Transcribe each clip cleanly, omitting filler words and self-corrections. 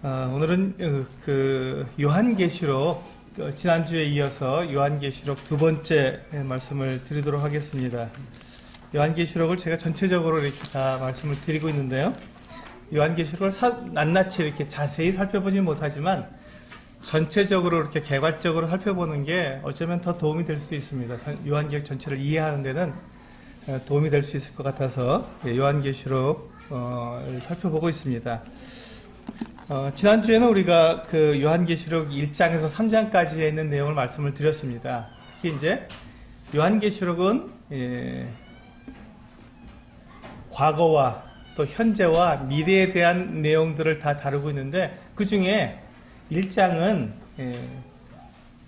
오늘은 그 요한계시록 지난주에 이어서 요한계시록 두 번째 말씀을 드리도록 하겠습니다. 요한계시록을 제가 전체적으로 이렇게 다 말씀을 드리고 있는데요. 요한계시록을 낱낱이 이렇게 자세히 살펴보지 못하지만 전체적으로 이렇게 개괄적으로 살펴보는 게 어쩌면 더 도움이 될 수 있습니다. 요한계시록 전체를 이해하는 데는 도움이 될 수 있을 것 같아서 요한계시록 살펴보고 있습니다. 지난주에는 우리가 그 요한계시록 1장에서 3장까지에 있는 내용을 말씀을 드렸습니다. 특히 이제 요한계시록은 과거와 또 현재와 미래에 대한 내용들을 다 다루고 있는데 그 중에 1장은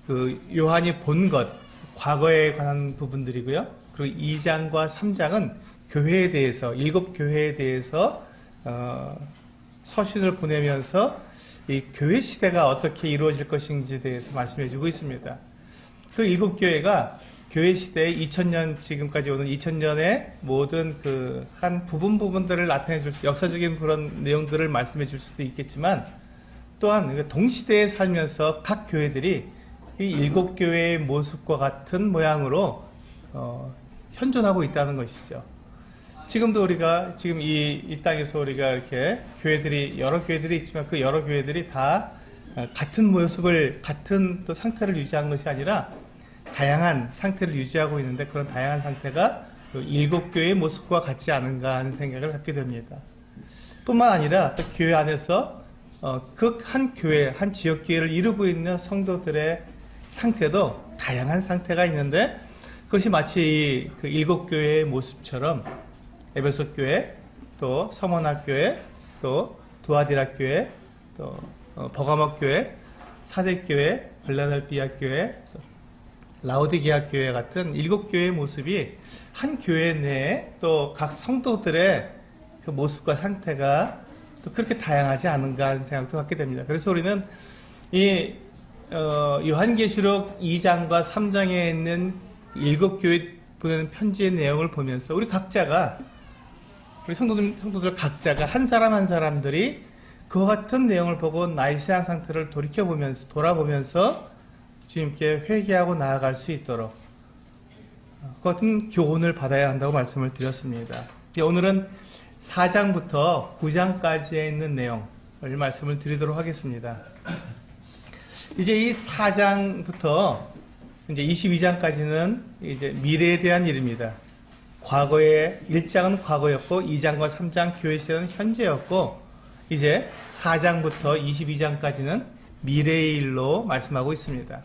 그 요한이 본 것, 과거에 관한 부분들이고요. 그리고 2장과 3장은 교회에 대해서, 7교회에 대해서 서신을 보내면서 이 교회 시대가 어떻게 이루어질 것인지에 대해서 말씀해주고 있습니다. 그 7교회가 교회 시대의 2000년 지금까지 오는 2000년의 모든 그 한 부분들을 나타내줄 수, 역사적인 그런 내용들을 말씀해줄 수도 있겠지만 또한 동시대에 살면서 각 교회들이 이 7교회의 모습과 같은 모양으로 현존하고 있다는 것이죠. 지금도 우리가 지금 이 땅에서 우리가 이렇게 교회들이 여러 교회들이 있지만 그 여러 교회들이 다 같은 모습을 같은 또 상태를 유지한 것이 아니라 다양한 상태를 유지하고 있는데 그런 다양한 상태가 7교회의 모습과 같지 않은가 하는 생각을 갖게 됩니다. 뿐만 아니라 또 교회 안에서 그 한 교회, 한 지역 교회를 이루고 있는 성도들의 상태도 다양한 상태가 있는데 그것이 마치 그 7교회의 모습처럼 에베소 교회, 또 서머나 교회, 또 두아디라 교회, 또 버가모 교회, 사대 교회, 빌라델피아 교회, 라오디게아 교회 같은 7교회의 모습이 한 교회 내에 또 각 성도들의 그 모습과 상태가 또 그렇게 다양하지 않은가 하는 생각도 갖게 됩니다. 그래서 우리는 이 요한계시록 2장과 3장에 있는 7교회 보내는 편지의 내용을 보면서 우리 각자가 우리 성도들 각자가 한 사람 한 사람들이 그와 같은 내용을 보고 나의 신앙 상태를 돌아보면서 주님께 회개하고 나아갈 수 있도록 그 같은 교훈을 받아야 한다고 말씀을 드렸습니다. 오늘은 4장부터 9장까지에 있는 내용을 말씀을 드리도록 하겠습니다. 이제 이 4장부터 이제 22장까지는 이제 미래에 대한 일입니다. 과거에 1장은 과거였고 2장과 3장 교회 시대는 현재였고 이제 4장부터 22장까지는 미래의 일로 말씀하고 있습니다.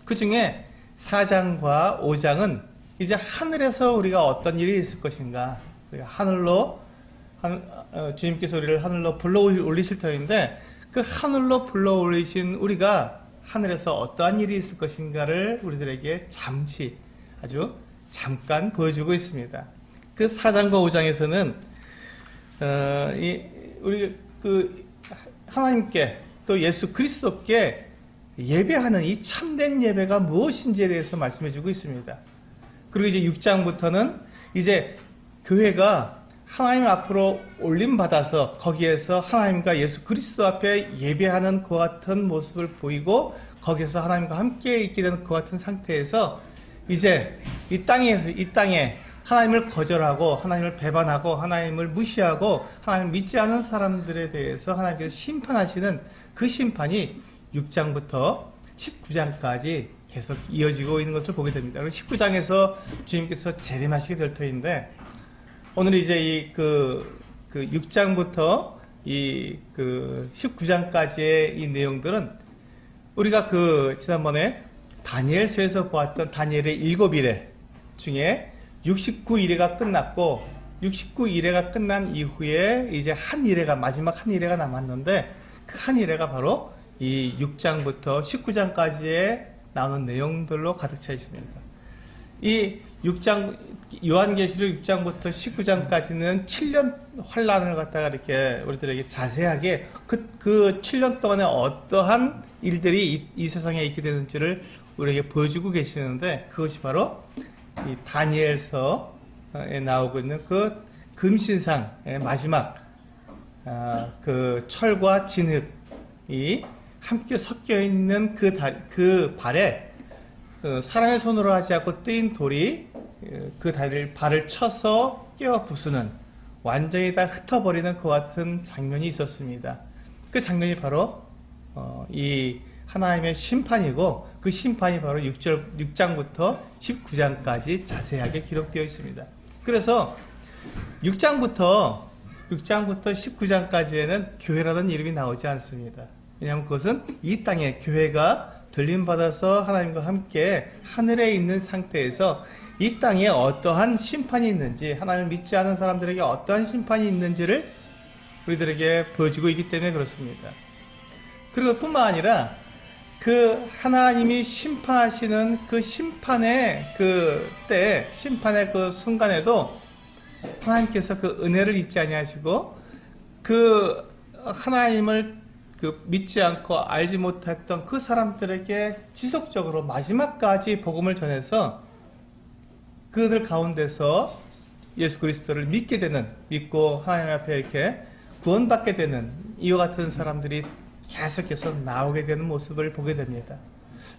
그 중에 4장과 5장은 이제 하늘에서 우리가 어떤 일이 있을 것인가, 주님께서 우리를 하늘로 불러 올리실 터인데 그 하늘로 불러 올리신 우리가 하늘에서 어떠한 일이 있을 것인가를 우리들에게 아주 잠깐 보여주고 있습니다. 그 4장과 5장에서는 우리 그 하나님께 또 예수 그리스도께 예배하는 이 참된 예배가 무엇인지에 대해서 말씀해주고 있습니다. 그리고 이제 6장부터는 이제 교회가 하나님 앞으로 올림받아서 거기에서 하나님과 예수 그리스도 앞에 예배하는 그와 같은 모습을 보이고 거기에서 하나님과 함께 있게 되는 그와 같은 상태에서 이제 이 땅에 하나님을 거절하고 하나님을 배반하고 하나님을 무시하고 하나님을 믿지 않은 사람들에 대해서 하나님께서 심판하시는 그 심판이 6장부터 19장까지 계속 이어지고 있는 것을 보게 됩니다. 그리고 19장에서 주님께서 재림하시게 될 터인데 오늘 이제 그 6장부터 그 19장까지의 이 내용들은 우리가 지난번에 다니엘서에서 보았던 다니엘의 7일에 중에 69일회가 끝났고 69일회가 끝난 이후에 이제 마지막 한 일회가 남았는데 그 한 일회가 바로 이 6장부터 19장까지의 나오는 내용들로 가득 차 있습니다. 이 6장 요한계시록 6장부터 19장까지는 7년 환란을 갖다가 이렇게 우리들에게 자세하게 그 7년 동안에 어떠한 일들이 이 세상에 있게 되는지를 우리에게 보여주고 계시는데 그것이 바로 이 다니엘서에 나오고 있는 그 금신상의 마지막 그 철과 진흙 이 함께 섞여 있는 그 발에 사람의 손으로 하지 않고 뜨인 돌이 그 발을 쳐서 깨어 부수는, 완전히 다 흩어버리는 그 같은 장면이 있었습니다. 그 장면이 바로 이 하나님의 심판이고, 그 심판이 바로 6장부터 19장까지 자세하게 기록되어 있습니다. 그래서 6장부터 19장까지에는 교회라는 이름이 나오지 않습니다. 왜냐하면 그것은 이 땅에 교회가 들림받아서 하나님과 함께 하늘에 있는 상태에서 이 땅에 어떠한 심판이 있는지, 하나님을 믿지 않은 사람들에게 어떠한 심판이 있는지를 우리들에게 보여주고 있기 때문에 그렇습니다. 그리고 뿐만 아니라 그 하나님이 심판하시는 그 심판의 그 때, 심판의 그 순간에도 하나님께서 그 은혜를 잊지 아니하시고, 그 하나님을 믿지 않고 알지 못했던 그 사람들에게 지속적으로 마지막까지 복음을 전해서 그들 가운데서 예수 그리스도를 믿게 되는, 믿고 하나님 앞에 이렇게 구원받게 되는 이와 같은 사람들이 계속해서 나오게 되는 모습을 보게 됩니다.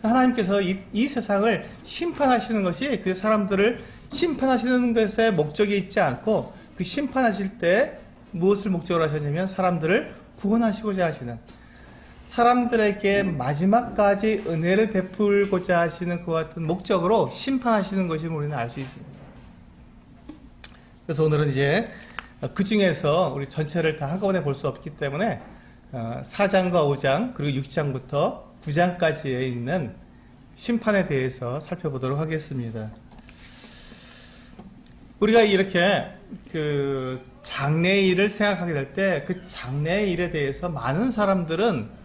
하나님께서 이 세상을 심판하시는 것이 그 사람들을 심판하시는 것에 목적이 있지 않고, 그 심판하실 때 무엇을 목적으로 하셨냐면 사람들을 구원하시고자 하시는, 사람들에게 마지막까지 은혜를 베풀고자 하시는 그 같은 목적으로 심판하시는 것임을 우리는 알 수 있습니다. 그래서 오늘은 이제 그 중에서 우리 전체를 다 한꺼번에 볼 수 없기 때문에 4장과 5장 그리고 6장부터 9장까지에 있는 심판에 대해서 살펴보도록 하겠습니다. 우리가 이렇게 그 장래의 일을 생각하게 될 때, 그 장래의 일에 대해서 많은 사람들은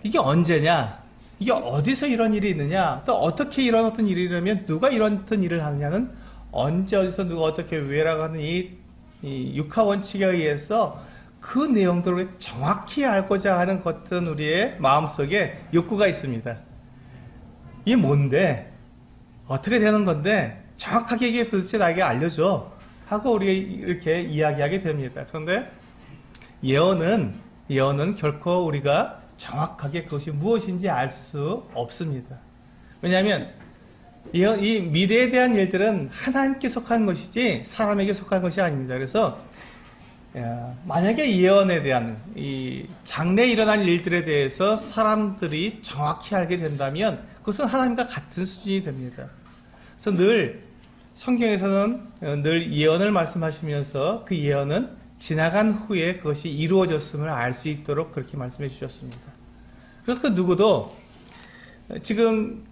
이게 언제냐, 이게 어디서 이런 일이 있느냐, 또 어떻게 이런 어떤 일이 일어나면 누가 이런 어떤 일을 하느냐는, 언제 어디서 누가 어떻게 왜라고 하는 이 육하 원칙에 의해서 그 내용들을 정확히 알고자 하는 것은 우리의 마음속에 욕구가 있습니다. 이게 뭔데? 어떻게 되는 건데? 정확하게 이게 도대체 나에게 알려줘 하고 우리가 이렇게 이야기하게 됩니다. 그런데 예언은 결코 우리가 정확하게 그것이 무엇인지 알 수 없습니다. 왜냐하면 이 미래에 대한 일들은 하나님께 속한 것이지 사람에게 속한 것이 아닙니다. 그래서 만약에 예언에 대한 이 장래에 일어날 일들에 대해서 사람들이 정확히 알게 된다면 그것은 하나님과 같은 수준이 됩니다. 그래서 늘 성경에서는 늘 예언을 말씀하시면서 그 예언은 지나간 후에 그것이 이루어졌음을 알 수 있도록 그렇게 말씀해 주셨습니다. 그래서 그 누구도 지금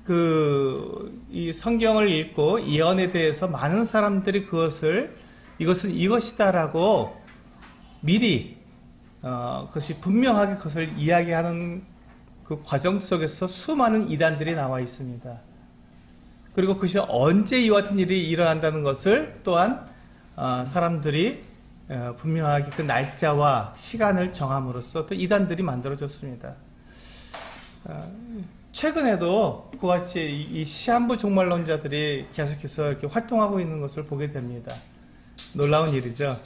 이 성경을 읽고 예언에 대해서 많은 사람들이 이것은 이것이다라고 미리 그것이 분명하게 그것을 이야기하는 그 과정 속에서 수많은 이단들이 나와 있습니다. 그리고 그것이 언제 이와 같은 일이 일어난다는 것을 또한 사람들이 분명하게 그 날짜와 시간을 정함으로써 또 이단들이 만들어졌습니다. 최근에도 그와 같이 이 시한부 종말론자들이 계속해서 이렇게 활동하고 있는 것을 보게 됩니다. 놀라운 일이죠.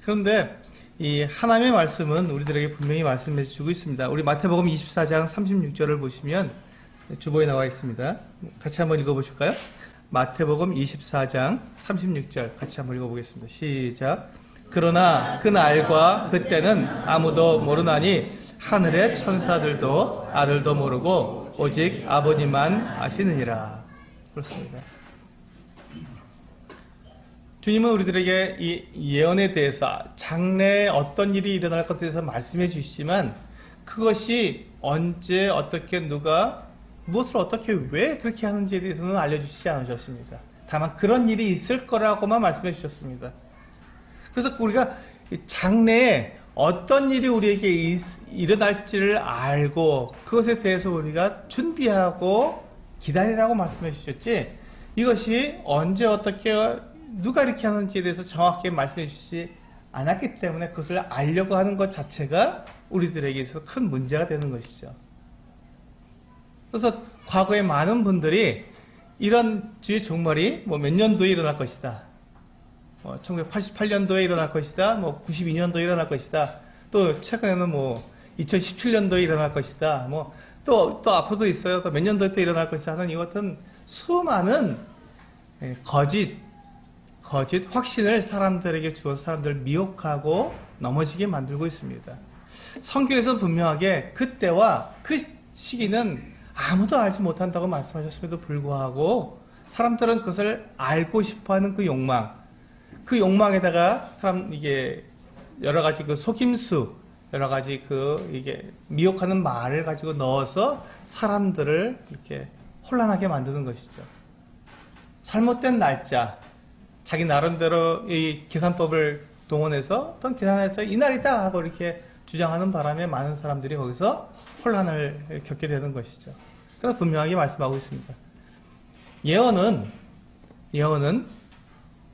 그런데 이 하나님의 말씀은 우리들에게 분명히 말씀해 주고 있습니다. 우리 마태복음 24장 36절을 보시면 주보에 나와 있습니다. 같이 한번 읽어보실까요? 마태복음 24장 36절 같이 한번 읽어보겠습니다. 시작. 그러나 그 날과 그때는 아무도 모르나니 하늘의 천사들도 아들도 모르고 오직 아버님만 아시느니라. 그렇습니다. 주님은 우리들에게 이 예언에 대해서 장래에 어떤 일이 일어날 것에 대해서 말씀해 주시지만 그것이 언제 어떻게 누가 무엇을 어떻게 왜 그렇게 하는지에 대해서는 알려주시지 않으셨습니다. 다만 그런 일이 있을 거라고만 말씀해 주셨습니다. 그래서 우리가 장래에 어떤 일이 우리에게 일어날지를 알고 그것에 대해서 우리가 준비하고 기다리라고 말씀해 주셨지, 이것이 언제 어떻게 누가 이렇게 하는지에 대해서 정확하게 말씀해 주시지 않았기 때문에 그것을 알려고 하는 것 자체가 우리들에게 있어서 큰 문제가 되는 것이죠. 그래서 과거에 많은 분들이 이런 주의 종말이 몇 년도에 일어날 것이다, 1988년도에 일어날 것이다, 92년도에 일어날 것이다, 또 최근에는 2017년도에 일어날 것이다. 뭐 또 앞으로도 있어요. 또 몇 년도에 또 일어날 것이다 하는 이 같은 수많은 거짓 확신을 사람들에게 주어서 사람들을 미혹하고 넘어지게 만들고 있습니다. 성경에서 분명하게 그때와 그 시기는 아무도 알지 못한다고 말씀하셨음에도 불구하고 사람들은 그것을 알고 싶어하는 그 욕망에다가 이게 여러 가지 그 속임수, 여러 가지 이게 미혹하는 말을 가지고 넣어서 사람들을 이렇게 혼란하게 만드는 것이죠. 잘못된 날짜, 자기 나름대로 이 계산법을 동원해서 어떤 계산해서 이날이다 하고 이렇게 주장하는 바람에 많은 사람들이 거기서 혼란을 겪게 되는 것이죠. 그래서 분명하게 말씀하고 있습니다. 예언은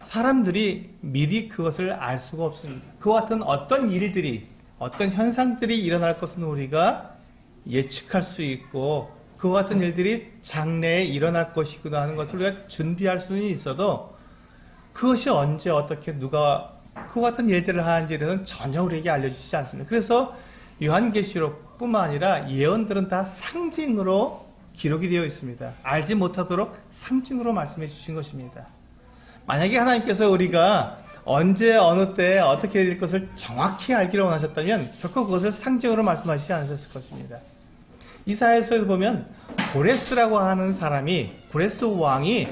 사람들이 미리 그것을 알 수가 없습니다. 그와 같은 어떤 일들이, 어떤 현상들이 일어날 것은 우리가 예측할 수 있고 그와 같은 일들이 장래에 일어날 것이구나 하는 것을 우리가 준비할 수는 있어도 그것이 언제 어떻게 누가 그와 같은 일들을 하는지에 대해서는 전혀 우리에게 알려주시지 않습니다. 그래서 요한계시록뿐만 아니라 예언들은 다 상징으로 기록이 되어 있습니다. 알지 못하도록 상징으로 말씀해 주신 것입니다. 만약에 하나님께서 우리가 언제 어느 때 어떻게 될 것을 정확히 알기를 원하셨다면 결코 그것을 상징으로 말씀하시지 않으셨을 것입니다. 이사야서에서 보면 고레스라고 하는 사람이, 고레스 왕이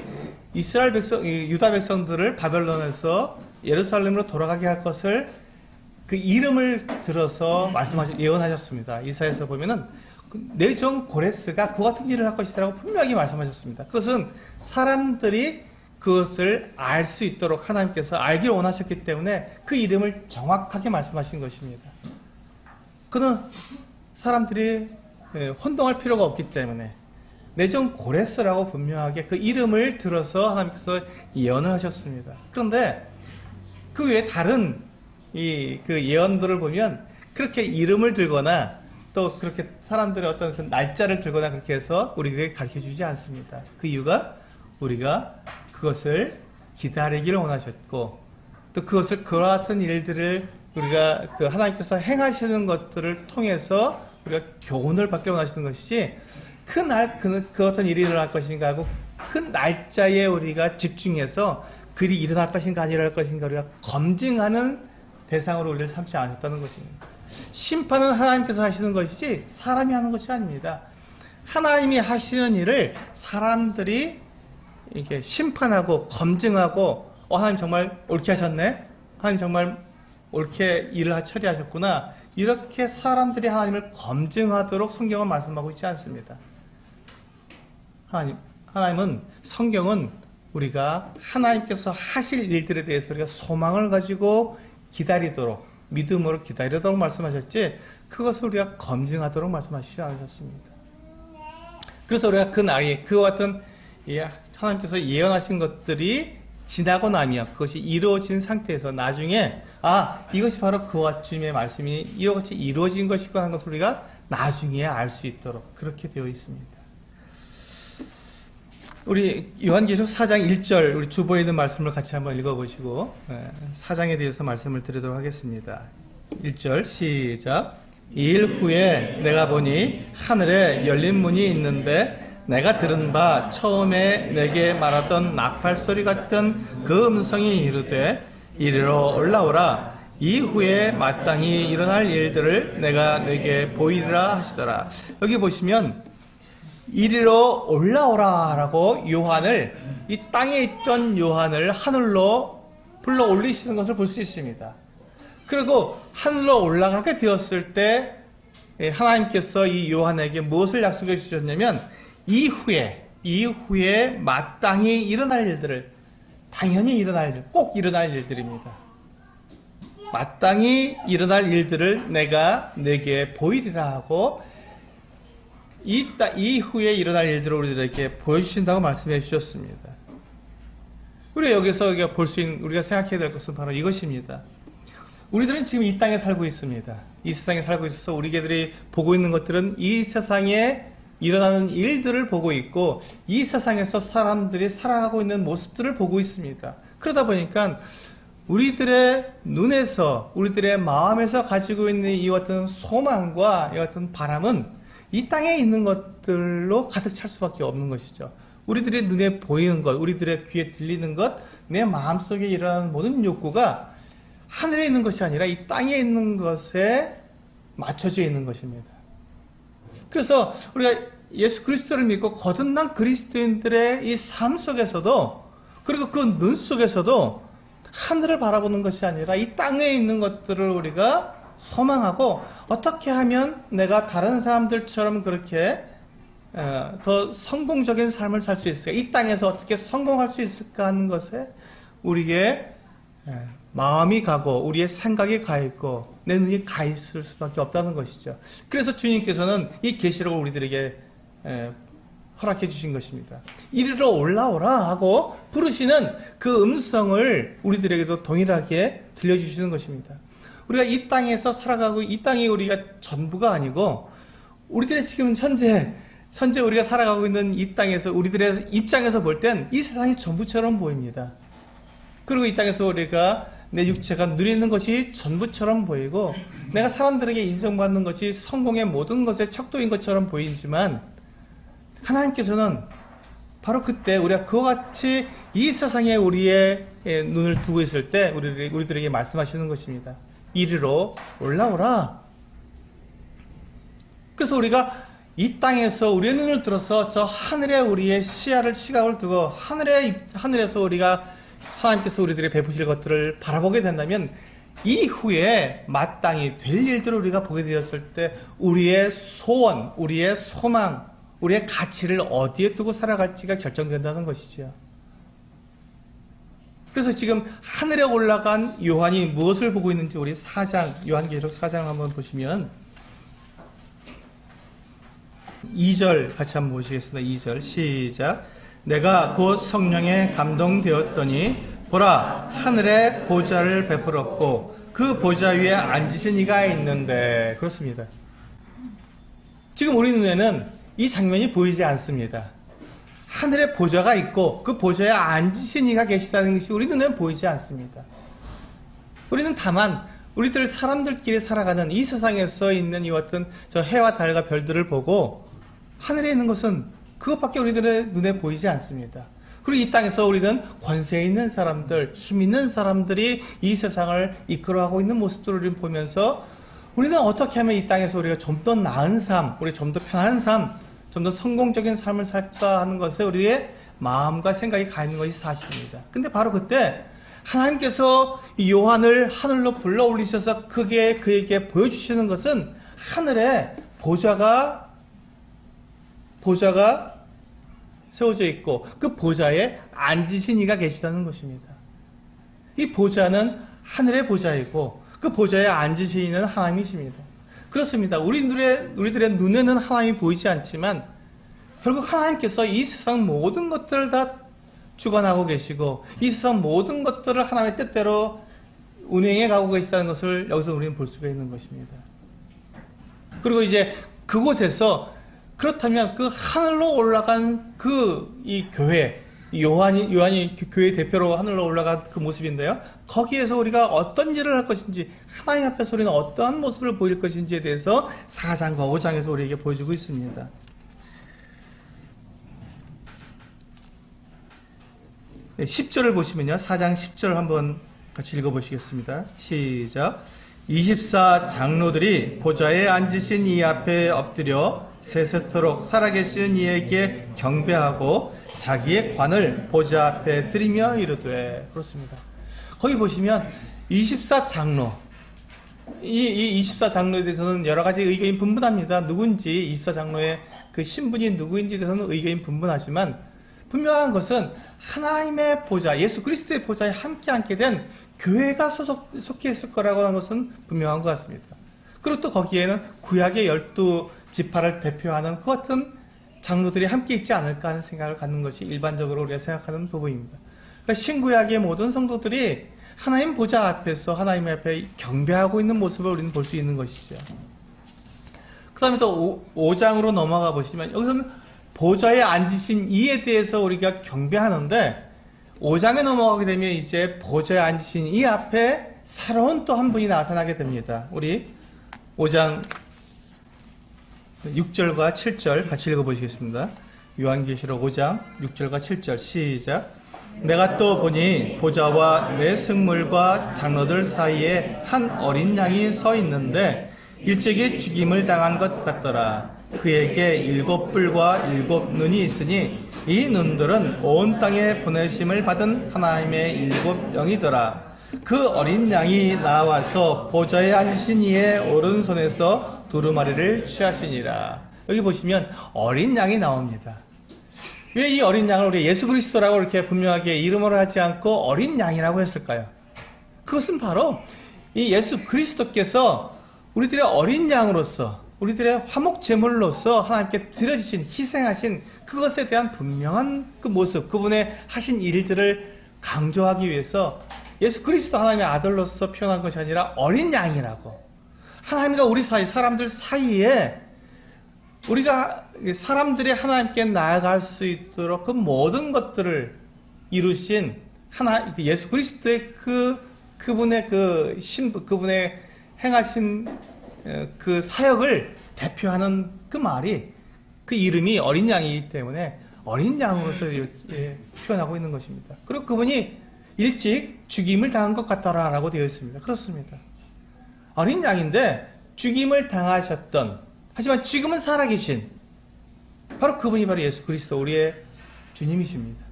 이스라엘 백성, 유다 백성들을 바벨론에서 예루살렘으로 돌아가게 할 것을 그 이름을 들어서 예언하셨습니다. 이사야서 보면은 내 종 고레스가 그 같은 일을 할 것이라고 분명히 말씀하셨습니다. 그것은 사람들이 그것을 알 수 있도록 하나님께서 알기를 원하셨기 때문에 그 이름을 정확하게 말씀하신 것입니다. 그는 사람들이 혼동할 필요가 없기 때문에 내 종 고레스라고 분명하게 그 이름을 들어서 하나님께서 예언을 하셨습니다. 그런데 그 외에 다른 그 예언들을 보면 그렇게 이름을 들거나 또 그렇게 사람들의 어떤 그 날짜를 들거나 그렇게 해서 우리에게 가르쳐 주지 않습니다. 그 이유가 우리가 그것을 기다리기를 원하셨고 또 그것을 그와 같은 일들을 우리가 그 하나님께서 행하시는 것들을 통해서 우리가 교훈을 받기를 원하시는 것이지 그 어떤 일이 일어날 것인가 하고 그 날짜에 우리가 집중해서 그 일이 일어날 것인가 아니랄 것인가 우리가 검증하는 대상으로 우리를 삼지 않으셨다는 것입니다. 심판은 하나님께서 하시는 것이지 사람이 하는 것이 아닙니다. 하나님이 하시는 일을 사람들이 이렇게 심판하고 검증하고 하나님 정말 옳게 하셨네? 하나님 정말 옳게 일을 처리하셨구나. 이렇게 사람들이 하나님을 검증하도록 성경은 말씀하고 있지 않습니다. 하나님은 성경은 우리가 하나님께서 하실 일들에 대해서 우리가 소망을 가지고 기다리도록 믿음으로 기다리도록 말씀하셨지 그것을 우리가 검증하도록 말씀하시지 않으셨습니다. 그래서 우리가 그 날이 그와 같은 하나님께서 예언하신 것들이 지나고 나면 그것이 이루어진 상태에서 나중에 이것이 바로 그와 쯤의 말씀이 이렇게 이루어진 것이고 하는 것을 우리가 나중에 알 수 있도록 그렇게 되어 있습니다. 우리 요한계시록 4장 1절 우리 주보에 있는 말씀을 같이 한번 읽어보시고 4장에 대해서 말씀을 드리도록 하겠습니다. 1절 시작. 이 일 후에 내가 보니 하늘에 열린 문이 있는데 내가 들은 바 처음에 내게 말하던 나팔 소리 같은 그 음성이 이르되 이리로 올라오라. 이후에 마땅히 일어날 일들을 내가 내게 보이리라 하시더라. 여기 보시면 이리로 올라오라 라고 요한을 이 땅에 있던 요한을 하늘로 불러 올리시는 것을 볼 수 있습니다. 그리고 하늘로 올라가게 되었을 때 하나님께서 이 요한에게 무엇을 약속해 주셨냐면 이후에 마땅히 일어날 일들을 당연히 일어날 일, 꼭 일어날 일들입니다. 마땅히 일어날 일들을 내가 내게 보이리라 하고 이후에 일어날 일들을 우리들에게 보여주신다고 말씀해 주셨습니다. 우리가 여기서 볼 수 있는 우리가 생각해야 될 것은 바로 이것입니다. 우리들은 지금 이 땅에 살고 있습니다. 이 세상에 살고 있어서 우리들이 보고 있는 것들은 이 세상에 일어나는 일들을 보고 있고 이 세상에서 사람들이 살아가고 있는 모습들을 보고 있습니다. 그러다 보니까 우리들의 눈에서, 우리들의 마음에서 가지고 있는 이 같은 소망과 이 같은 바람은 이 땅에 있는 것들로 가득 찰 수밖에 없는 것이죠. 우리들의 눈에 보이는 것, 우리들의 귀에 들리는 것, 내 마음속에 일어나는 모든 욕구가 하늘에 있는 것이 아니라 이 땅에 있는 것에 맞춰져 있는 것입니다. 그래서 우리가 예수 그리스도를 믿고 거듭난 그리스도인들의 이 삶 속에서도, 그리고 그 눈 속에서도 하늘을 바라보는 것이 아니라 이 땅에 있는 것들을 우리가 소망하고, 어떻게 하면 내가 다른 사람들처럼 그렇게 더 성공적인 삶을 살 수 있을까, 이 땅에서 어떻게 성공할 수 있을까 하는 것에 우리의 마음이 가고 우리의 생각이 가 있고 내 눈이 가 있을 수밖에 없다는 것이죠. 그래서 주님께서는 이 계시록을 우리들에게 허락해 주신 것입니다. 이리로 올라오라 하고 부르시는 그 음성을 우리들에게도 동일하게 들려주시는 것입니다. 우리가 이 땅에서 살아가고 이 땅이 우리가 전부가 아니고, 우리들의 지금 현재 우리가 살아가고 있는 이 땅에서 우리들의 입장에서 볼 땐 이 세상이 전부처럼 보입니다. 그리고 이 땅에서 우리가 내 육체가 누리는 것이 전부처럼 보이고, 내가 사람들에게 인정받는 것이 성공의 모든 것의 척도인 것처럼 보이지만, 하나님께서는 바로 그때 우리가 그와 같이 이 세상에 우리의 눈을 두고 있을 때 우리들에게 말씀하시는 것입니다. 이리로 올라오라. 그래서 우리가 이 땅에서 우리의 눈을 들어서 저 하늘에 우리의 시각을 두고 하늘에서 우리가 하나님께서 우리들의 베푸실 것들을 바라보게 된다면, 이후에 마땅히 될 일들을 우리가 보게 되었을 때 우리의 소원, 우리의 소망, 우리의 가치를 어디에 두고 살아갈지가 결정된다는 것이죠. 그래서 지금 하늘에 올라간 요한이 무엇을 보고 있는지 우리 요한계시록 4장 한번 보시면 2절 같이 한번 보시겠습니다. 2절 시작. 내가 곧 성령에 감동되었더니 보라, 하늘에 보좌를 베풀었고 그 보좌 위에 앉으신 이가 있는데. 그렇습니다. 지금 우리 눈에는 이 장면이 보이지 않습니다. 하늘에 보좌가 있고 그 보좌에 앉으신 이가 계시다는 것이 우리 눈에는 보이지 않습니다. 우리는 다만 우리들 사람들끼리 살아가는 이 세상에서 있는 이 같은 저 해와 달과 별들을 보고, 하늘에 있는 것은 그것밖에 우리들의 눈에 보이지 않습니다. 그리고 이 땅에서 우리는 권세 있는 사람들, 힘 있는 사람들이 이 세상을 이끌어가고 있는 모습들을 보면서, 우리는 어떻게 하면 이 땅에서 우리가 좀 더 나은 삶, 우리 좀 더 편한 삶, 좀 더 성공적인 삶을 살까 하는 것에 우리의 마음과 생각이 가 있는 것이 사실입니다. 근데 바로 그때 하나님께서 이 요한을 하늘로 불러 올리셔서 그에게 보여주시는 것은 하늘에 보좌가 세워져 있고 그 보좌에 앉으신 이가 계시다는 것입니다. 이 보좌는 하늘의 보좌이고 그 보좌에 앉으신 이는 하나님이십니다. 그렇습니다. 우리들의 눈에는 하나님이 보이지 않지만 결국 하나님께서 이 세상 모든 것들을 다 주관하고 계시고 이 세상 모든 것들을 하나님의 뜻대로 운행해 가고 계시다는 것을 여기서 우리는 볼 수가 있는 것입니다. 그리고 이제 그곳에서, 그렇다면 그 하늘로 올라간 이 교회, 요한이 교회 대표로 하늘로 올라간 그 모습인데요. 거기에서 우리가 어떤 일을 할 것인지, 하나님 앞에서 우리는 어떠한 모습을 보일 것인지에 대해서 4장과 5장에서 우리에게 보여주고 있습니다. 네, 10절을 보시면요. 4장 10절 한번 같이 읽어보시겠습니다. 시작. 24장로들이 보좌에 앉으신 이 앞에 엎드려 세세토록 살아계신 이에게 경배하고 자기의 관을 보좌 앞에 드리며 이르되. 그렇습니다. 거기 보시면 24장로, 이 24장로에 대해서는 여러 가지 의견이 분분합니다. 누군지, 24장로의 그 신분이 누구인지에 대해서는 의견이 분분하지만 분명한 것은 하나님의 보좌, 예수 그리스도의 보좌에 함께 앉게 된 교회가 속해 있을 거라고 하는 것은 분명한 것 같습니다. 그리고 또 거기에는 구약의 12지파를 대표하는 그 같은 장로들이 함께 있지 않을까 하는 생각을 갖는 것이 일반적으로 우리가 생각하는 부분입니다. 그러니까 신구약의 모든 성도들이 하나님 보좌 앞에서 하나님 앞에 경배하고 있는 모습을 우리는 볼 수 있는 것이죠. 그 다음에 또 5장으로 넘어가 보시면 여기서는 보좌에 앉으신 이에 대해서 우리가 경배하는데, 5장에 넘어가게 되면 이제 보좌에 앉으신 이 앞에 새로운 또 한 분이 나타나게 됩니다. 우리 5장 6절과 7절 같이 읽어보시겠습니다. 요한계시록 5장 6절과 7절 시작. 내가 또 보니 보좌와 내 승물과 장로들 사이에 한 어린 양이 서 있는데 일찍이 죽임을 당한 것 같더라. 그에게 7뿔과 7눈이 있으니 이 눈들은 온 땅에 보내심을 받은 하나님의 7영이더라. 그 어린 양이 나와서 보좌에 앉으신 이의 오른손에서 두루마리를 취하시니라. 여기 보시면 어린 양이 나옵니다. 왜 이 어린 양을 우리 예수 그리스도라고 이렇게 분명하게 이름으로 하지 않고 어린 양이라고 했을까요? 그것은 바로 이 예수 그리스도께서 우리들의 어린 양으로서 우리들의 화목 제물로서 하나님께 드려주신 희생하신 그것에 대한 분명한 그 모습, 그분의 하신 일들을 강조하기 위해서 예수 그리스도 하나님의 아들로서 표현한 것이 아니라 어린 양이라고, 하나님과 우리 사이, 사람들 사이에 우리가 사람들이 하나님께 나아갈 수 있도록 그 모든 것들을 이루신 예수 그리스도의 그분의 그 신분, 그분의 행하신 그 사역을 대표하는 그 말이, 그 이름이 어린 양이기 때문에 어린 양으로서 표현하고 있는 것입니다. 그리고 그분이 일찍 죽임을 당한 것 같더라라고 되어 있습니다. 그렇습니다. 어린 양인데 죽임을 당하셨던, 하지만 지금은 살아계신 바로 그분이 바로 예수 그리스도 우리의 주님이십니다.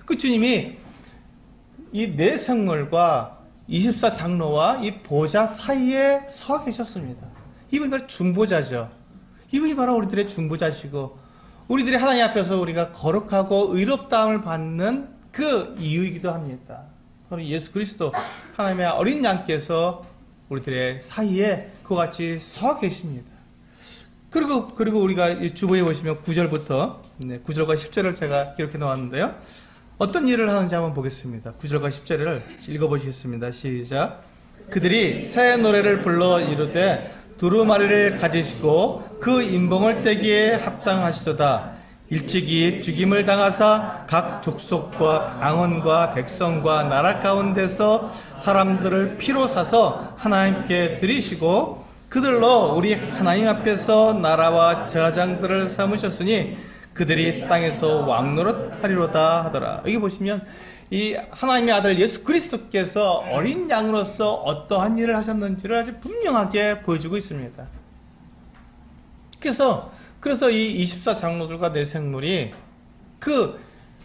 그 주님이 이 네 성물과 24장로와 이 보좌 사이에 서 계셨습니다. 이분이 바로 중보자죠. 이분이 바로 우리들의 중보자시고 우리들이 하나님 앞에서 우리가 거룩하고 의롭다함을 받는 그 이유이기도 합니다. 바로 예수 그리스도 하나님의 어린 양께서 우리들의 사이에 그와 같이 서 계십니다. 그리고 우리가 주보에 보시면 9절부터 9절과 10절을 제가 기록해 놓았는데요. 어떤 일을 하는지 한번 보겠습니다. 9절과 10절을 읽어보시겠습니다. 시작. 그들이 새 노래를 불러 이르되 두루마리를 가지시고 그 인봉을 떼기에 합당하시도다. 일찍이 죽임을 당하사 각 족속과 방언과 백성과 나라 가운데서 사람들을 피로 사서 하나님께 드리시고 그들로 우리 하나님 앞에서 나라와 제사장들을 삼으셨으니 그들이 땅에서 왕노릇 하리로다 하더라. 여기 보시면 이 하나님의 아들 예수 그리스도께서 어린 양으로서 어떠한 일을 하셨는지를 아주 분명하게 보여주고 있습니다. 그래서 이 24장로들과 네 생물이 그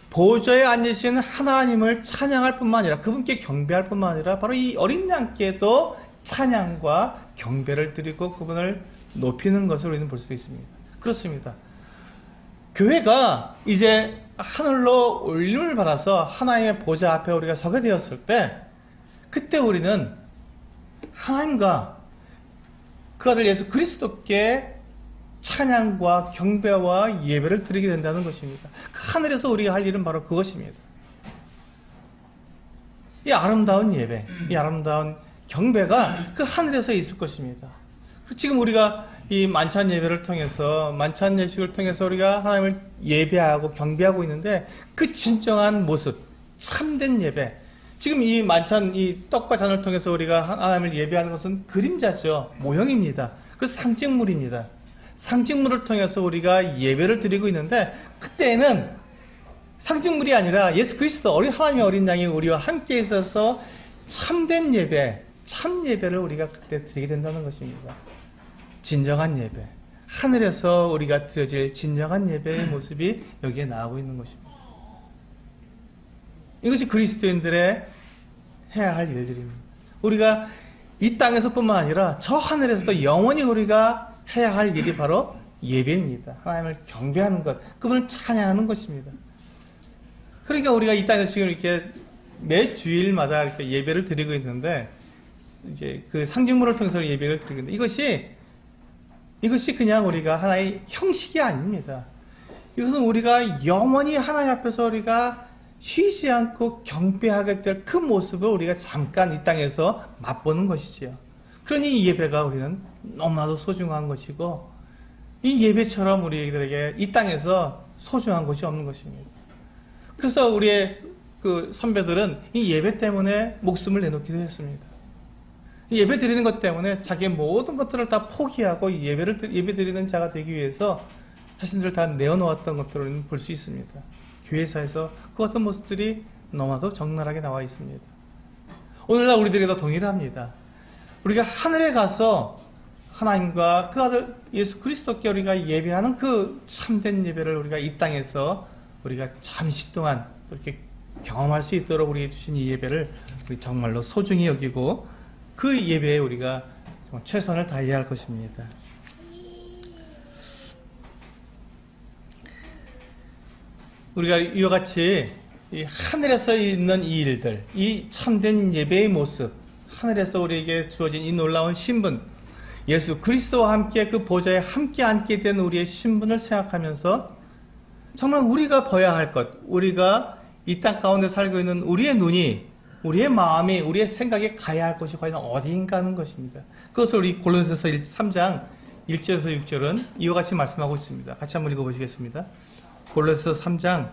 보좌에 앉으신 하나님을 찬양할 뿐만 아니라 그분께 경배할 뿐만 아니라 바로 이 어린 양께도 찬양과 경배를 드리고 그분을 높이는 것을 우리는 볼 수 있습니다. 그렇습니다. 교회가 이제 하늘로 올림을 받아서 하나님의 보좌 앞에 우리가 서게 되었을 때 그때 우리는 하나님과 그 아들 예수 그리스도께 찬양과 경배와 예배를 드리게 된다는 것입니다. 그 하늘에서 우리가 할 일은 바로 그것입니다. 이 아름다운 예배, 이 아름다운 경배가 그 하늘에서 있을 것입니다. 지금 우리가 이 만찬 예배를 통해서, 만찬 예식을 통해서 우리가 하나님을 예배하고 경배하고 있는데 그 진정한 모습, 참된 예배, 지금 이 만찬, 이 떡과 잔을 통해서 우리가 하나님을 예배하는 것은 그림자죠. 모형입니다. 그래서 상징물입니다. 상징물을 통해서 우리가 예배를 드리고 있는데 그때는 상징물이 아니라 예수 그리스도 어린 하나님의 어린 양이 우리와 함께 있어서 참된 예배, 참 예배를 우리가 그때 드리게 된다는 것입니다. 진정한 예배, 하늘에서 우리가 드려질 진정한 예배의 모습이 여기에 나오고 있는 것입니다. 이것이 그리스도인들의 해야 할 일들입니다. 우리가 이 땅에서뿐만 아니라 저 하늘에서도 영원히 우리가 해야 할 일이 바로 예배입니다. 하나님을 경배하는 것, 그분을 찬양하는 것입니다. 그러니까 우리가 이 땅에서 지금 이렇게 매 주일마다 이렇게 예배를 드리고 있는데, 이제 그 상징물을 통해서 예배를 드리고 있는데, 이것이 그냥 우리가 하나의 형식이 아닙니다. 이것은 우리가 영원히 하나님 앞에서 우리가 쉬지 않고 경배하게 될 그 모습을 우리가 잠깐 이 땅에서 맛보는 것이지요. 그러니 이 예배가 우리는 너무나도 소중한 것이고, 이 예배처럼 우리들에게 이 땅에서 소중한 것이 없는 것입니다. 그래서 우리의 그 선배들은 이 예배 때문에 목숨을 내놓기도 했습니다. 이 예배 드리는 것 때문에 자기의 모든 것들을 다 포기하고 예배 드리는 자가 되기 위해서 자신들을 다 내어놓았던 것들을 볼 수 있습니다. 교회사에서 그 같은 모습들이 너무나도 적나라하게 나와 있습니다. 오늘날 우리들에게도 동일합니다. 우리가 하늘에 가서 하나님과 그 아들 예수 그리스도께 우리가 예배하는 그 참된 예배를 우리가 이 땅에서 우리가 잠시 동안 이렇게 경험할 수 있도록 우리에게 주신 이 예배를 우리 정말로 소중히 여기고 그 예배에 우리가 정말 최선을 다해야 할 것입니다. 우리가 이와 같이 이 하늘에서 있는 이 일들, 이 참된 예배의 모습, 하늘에서 우리에게 주어진 이 놀라운 신분, 예수 그리스도와 함께 그 보좌에 함께 앉게 된 우리의 신분을 생각하면서 정말 우리가 봐야 할 것, 우리가 이 땅 가운데 살고 있는 우리의 눈이, 우리의 마음이, 우리의 생각에 가야 할 곳이 과연 어디인가 하는 것입니다. 그것을 우리 골로새서 3장 1절에서 6절은 이와 같이 말씀하고 있습니다. 같이 한번 읽어보시겠습니다. 골로새서 3장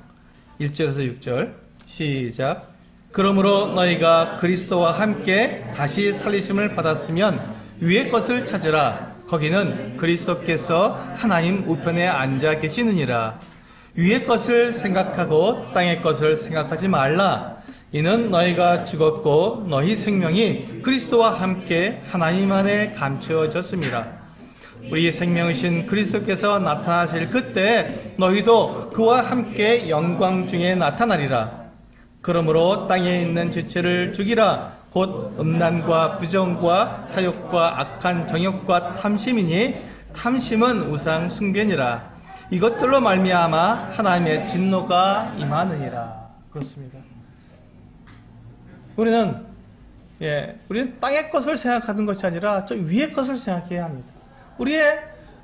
1절에서 6절 시작. 그러므로 너희가 그리스도와 함께 다시 살리심을 받았으면 위의 것을 찾으라. 거기는 그리스도께서 하나님 우편에 앉아 계시느니라. 위의 것을 생각하고 땅의 것을 생각하지 말라. 이는 너희가 죽었고 너희 생명이 그리스도와 함께 하나님 안에 감추어졌습니다. 우리 생명이신 그리스도께서 나타나실 그때 너희도 그와 함께 영광 중에 나타나리라. 그러므로 땅에 있는 지체를 죽이라. 곧 음란과 부정과 탐욕과 악한 정욕과 탐심이니 탐심은 우상 숭배니라. 이것들로 말미암아 하나님의 진노가 임하느니라. 그렇습니다. 우리는 땅의 것을 생각하는 것이 아니라 저 위의 것을 생각해야 합니다. 우리의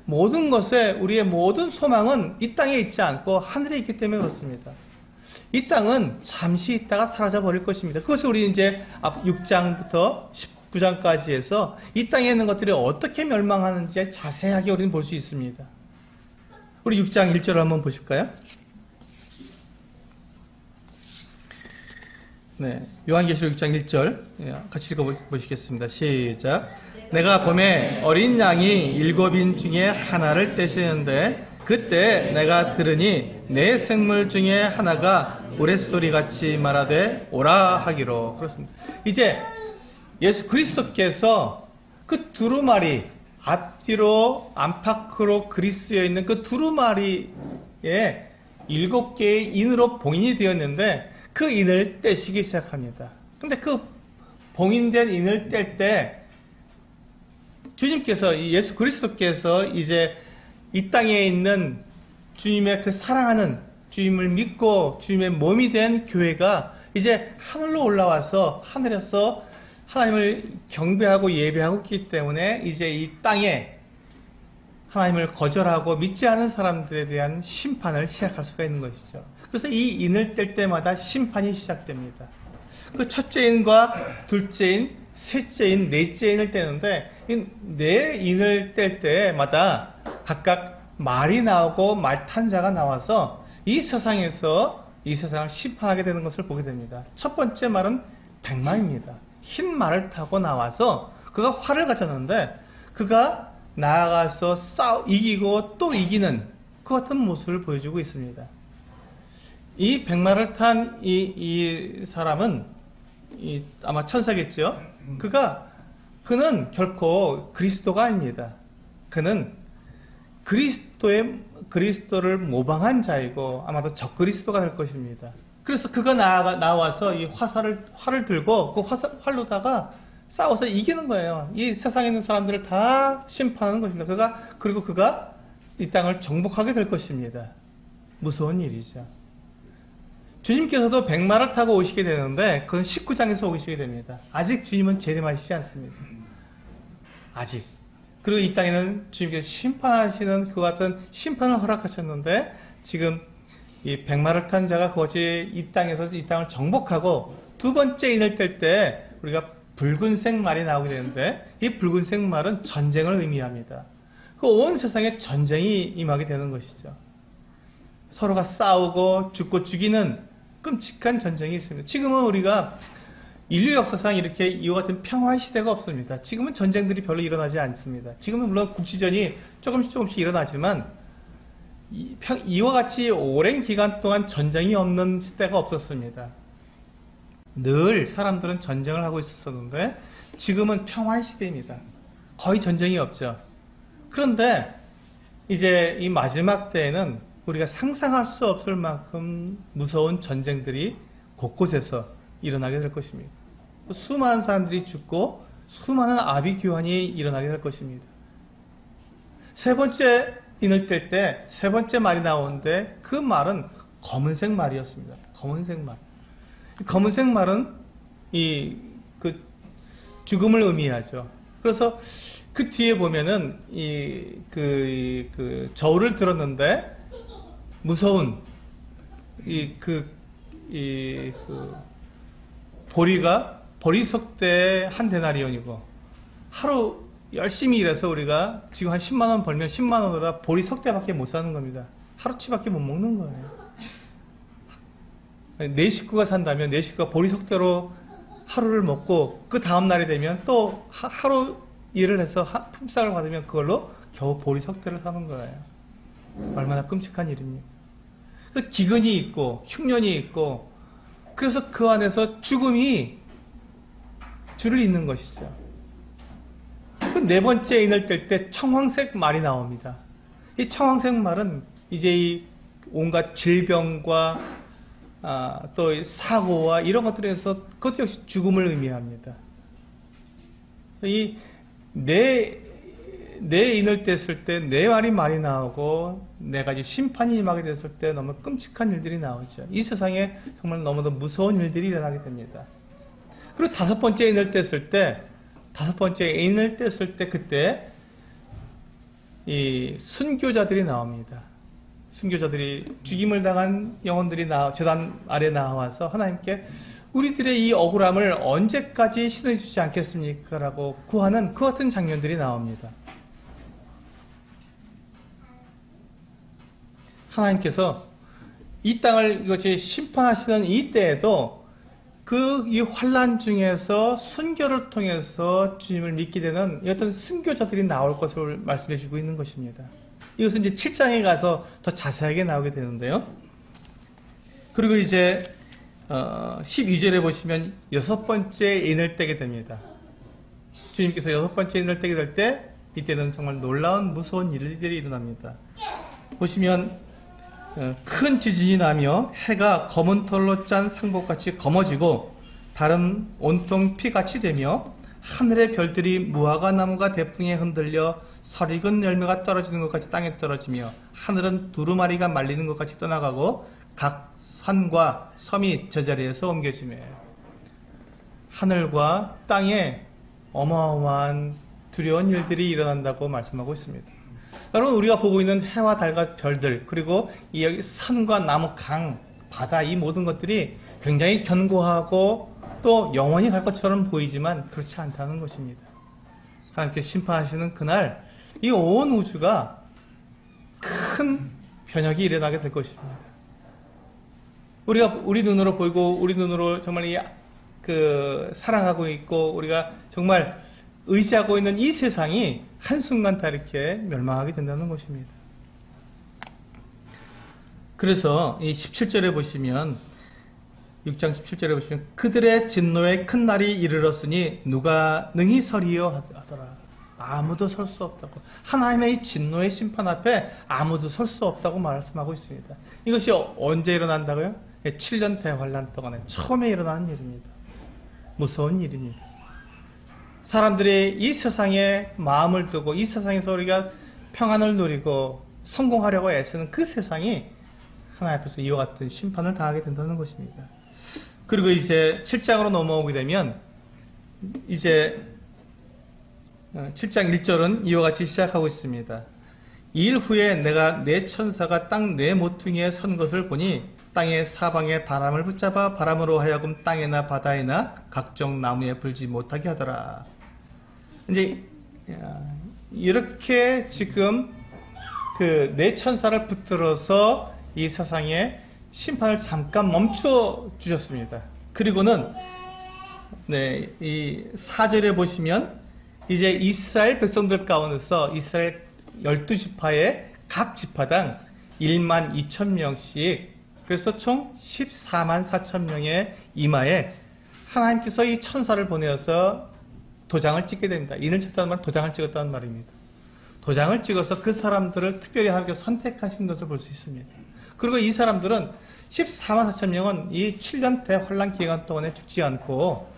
모든 것에 우리의 모든 소망은 이 땅에 있지 않고 하늘에 있기 때문에 그렇습니다. 이 땅은 잠시 있다가 사라져 버릴 것입니다. 그것을 우리 이제 6장부터 19장까지 해서 이 땅에 있는 것들이 어떻게 멸망하는지 자세하게 우리는 볼 수 있습니다. 우리 6장 1절을 한번 보실까요? 네, 요한계시록 6장 1절 같이 읽어보시겠습니다. 시작. 내가 봄에 어린 양이 7인 중에 하나를 떼시는데 그때 내가 들으니 내 생물 중에 하나가 우레소리같이 말하되 오라 하기로. 그렇습니다. 이제 예수 그리스도께서 그 두루마리 앞뒤로 안팎으로 그리스여 있는 그 두루마리에 7개의 인으로 봉인이 되었는데 그 인을 떼시기 시작합니다. 근데 그 봉인된 인을 뗄 때 주님께서 예수 그리스도께서 이제 이 땅에 있는 주님의 그 사랑하는 주님을 믿고 주님의 몸이 된 교회가 이제 하늘로 올라와서 하늘에서 하나님을 경배하고 예배하고 있기 때문에 이제 이 땅에 하나님을 거절하고 믿지 않은 사람들에 대한 심판을 시작할 수가 있는 것이죠. 그래서 이 인을 뗄 때마다 심판이 시작됩니다. 그 첫째 인과 둘째 인, 셋째 인, 넷째 인을 떼는데 이 네 인을 뗄 때마다 각각 말이 나오고 말 탄 자가 나와서 이 세상에서 이 세상을 심판하게 되는 것을 보게 됩니다. 첫 번째 말은 백마입니다. 흰 말을 타고 나와서 그가 활을 가졌는데 그가 나아가서 이기고 또 이기는 그 같은 모습을 보여주고 있습니다. 이 백마를 탄 이 사람은 아마 천사겠죠. 그는 결코 그리스도가 아닙니다. 그는 그리스도를 모방한 자이고 아마도 적그리스도가 될 것입니다. 그래서 그가 나와서 이 활을 들고 그 활로다가 싸워서 이기는 거예요. 이 세상에 있는 사람들을 다 심판하는 것입니다. 그리고 그가 이 땅을 정복하게 될 것입니다. 무서운 일이죠. 주님께서도 백마를 타고 오시게 되는데 그건 19장에서 오시게 됩니다. 아직 주님은 재림하시지 않습니다. 아직. 그리고 이 땅에는 주님께서 심판하시는 그 같은 심판을 허락하셨는데 지금 이 백마를 탄 자가 그것이 이 땅에서 이 땅을 정복하고 두 번째 인을 뗄 때 우리가 붉은색 말이 나오게 되는데 이 붉은색 말은 전쟁을 의미합니다. 그 온 세상에 전쟁이 임하게 되는 것이죠. 서로가 싸우고 죽고 죽이는 끔찍한 전쟁이 있습니다. 지금은 우리가 인류 역사상 이렇게 이와 같은 평화의 시대가 없습니다. 지금은 전쟁들이 별로 일어나지 않습니다. 지금은 물론 국지전이 조금씩 일어나지만 이와 같이 오랜 기간 동안 전쟁이 없는 시대가 없었습니다. 늘 사람들은 전쟁을 하고 있었는데 지금은 평화의 시대입니다. 거의 전쟁이 없죠. 그런데 이제 이 마지막 때에는 우리가 상상할 수 없을 만큼 무서운 전쟁들이 곳곳에서 일어나게 될 것입니다. 수많은 사람들이 죽고 수많은 아비 규환이 일어나게 될 것입니다. 세 번째 인을 뗄 때 세 번째 말이 나오는데 그 말은 검은색 말이었습니다. 검은색 말. 검은색 말은 그 죽음을 의미하죠. 그래서 그 뒤에 보면은 그 저울을 들었는데 무서운 보리석대 한 데나리온이고 하루 열심히 일해서 우리가 지금 한 10만 원 벌면 10만 원으로 보리석대밖에 못 사는 겁니다. 하루치밖에 못 먹는 거예요. 내 식구가 산다면 내 식구가 보리석대로 하루를 먹고 그 다음 날이 되면 또 하루 일을 해서 품삯을 받으면 그걸로 겨우 보리석대를 사는 거예요. 얼마나 끔찍한 일입니까? 기근이 있고 흉년이 있고 그래서 그 안에서 죽음이 줄을 잇는 것이죠. 그 네 번째 인을 뗄 때 청황색 말이 나옵니다. 이 청황색 말은 이제 이 온갖 질병과 또 사고와 이런 것들에서 그것 역시 죽음을 의미합니다. 이 네 인을 뗐을 때 네 말이 나오고 네 가지 심판이 임하게 됐을 때 너무 끔찍한 일들이 나오죠. 이 세상에 정말 너무도 무서운 일들이 일어나게 됩니다. 그리고 다섯 번째 인을 뗐을 때 그때 이 순교자들이 나옵니다. 순교자들이 죽임을 당한 영혼들이 제단 아래 나와서 하나님께 우리들의 이 억울함을 언제까지 신어주지 않겠습니까? 라고 구하는 그 같은 장면들이 나옵니다. 하나님께서 이 땅을 이것이 심판하시는 이 때에도 이 환난 중에서 순교를 통해서 주님을 믿게 되는 어떤 순교자들이 나올 것을 말씀해 주고 있는 것입니다. 이것은 이제 7장에 가서 더 자세하게 나오게 되는데요. 그리고 이제 12절에 보시면 여섯 번째 인을 떼게 됩니다. 주님께서 여섯 번째 인을 떼게 될 때 이때는 정말 놀라운 무서운 일들이 일어납니다. 보시면 큰 지진이 나며 해가 검은 털로 짠 상복같이 검어지고 달은 온통 피같이 되며 하늘의 별들이 무화과 나무가 대풍에 흔들려 설익은 열매가 떨어지는 것 같이 땅에 떨어지며 하늘은 두루마리가 말리는 것 같이 떠나가고 각 산과 섬이 제자리에서 옮겨지며 하늘과 땅에 어마어마한 두려운 일들이 일어난다고 말씀하고 있습니다. 여러분, 우리가 보고 있는 해와 달과 별들, 그리고 이 산과 나무, 강, 바다, 이 모든 것들이 굉장히 견고하고 또 영원히 갈 것처럼 보이지만 그렇지 않다는 것입니다. 하나님께서 심판하시는 그날 이 온 우주가 큰 변혁이 일어나게 될 것입니다. 우리 눈으로 보이고 우리 눈으로 정말 사랑하고 있고 우리가 정말 의지하고 있는 이 세상이 한순간 다 이렇게 멸망하게 된다는 것입니다. 그래서 이 17절에 보시면 6장 17절에 보시면 그들의 진노의 큰 날이 이르렀으니 누가 능히 서리요 하더라. 아무도 설 수 없다고. 하나님의 이 진노의 심판 앞에 아무도 설 수 없다고 말씀하고 있습니다. 이것이 언제 일어난다고요? 7년 대환란 동안에 처음에 일어나는 일입니다. 무서운 일입니다. 사람들이 이 세상에 마음을 두고 이 세상에서 우리가 평안을 누리고 성공하려고 애쓰는 그 세상이 하나님 앞에서 이와 같은 심판을 당하게 된다는 것입니다. 그리고 이제 7장으로 넘어오게 되면 이제 7장 1절은 이와 같이 시작하고 있습니다. 이 일 후에 내가 내 천사가 땅 네 모퉁이에 선 것을 보니 땅의 사방에 바람을 붙잡아 바람으로 하여금 땅에나 바다에나 각종 나무에 불지 못하게 하더라. 이제 이렇게 지금 그 네 천사를 붙들어서 이 세상에 심판을 잠깐 멈춰 주셨습니다. 그리고는 이 4절에 보시면 이제 이스라엘 백성들 가운데서 이스라엘 12지파의 각 지파당 1만 2천 명씩, 그래서 총 14만 4천 명의 이마에 하나님께서 이 천사를 보내어서 도장을 찍게 됩니다. 인을 쳤다는 말은 도장을 찍었다는 말입니다. 도장을 찍어서 그 사람들을 특별히 하나님께서 선택하신 것을 볼 수 있습니다. 그리고 이 사람들은 14만 4천 명은 이 7년 대환란 기간 동안에 죽지 않고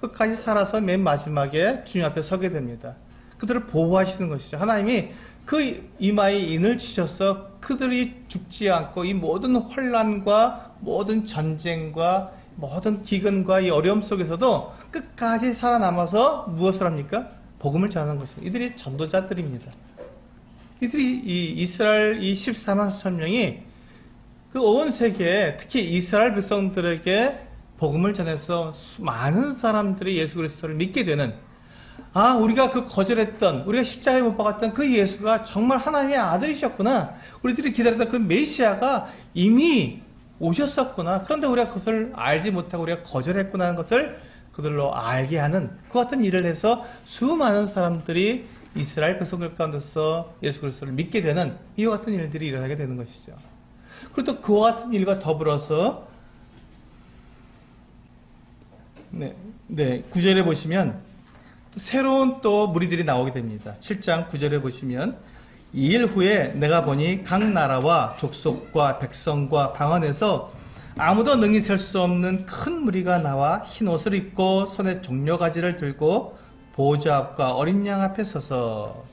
끝까지 살아서 맨 마지막에 주님 앞에 서게 됩니다. 그들을 보호하시는 것이죠. 하나님이 그 이마에 인을 치셔서 그들이 죽지 않고 이 모든 환란과 모든 전쟁과 모든 기근과 이 어려움 속에서도 끝까지 살아남아서 무엇을 합니까? 복음을 전하는 것이죠. 이들이 전도자들입니다. 이들이 이 이스라엘 이 14만 4천 명이 그 온 세계에 특히 이스라엘 백성들에게 복음을 전해서 많은 사람들이 예수 그리스도를 믿게 되는, 우리가 그 거절했던, 우리가 십자가에 못 박았던 그 예수가 정말 하나님의 아들이셨구나. 우리들이 기다렸던 그 메시아가 이미 오셨었구나. 그런데 우리가 그것을 알지 못하고 우리가 거절했구나 하는 것을 그들로 알게 하는 그 같은 일을 해서 수많은 사람들이 이스라엘 백성들 가운데서 예수 그리스도를 믿게 되는 이와 같은 일들이 일어나게 되는 것이죠. 그리고 또 그와 같은 일과 더불어서 9절에 보시면 새로운 또 무리들이 나오게 됩니다. 7장 9절에 보시면 이 일 후에 내가 보니 각 나라와 족속과 백성과 방언에서 아무도 능히 셀 수 없는 큰 무리가 나와 흰 옷을 입고 손에 종려가지를 들고 보좌 앞과 어린 양 앞에 서서,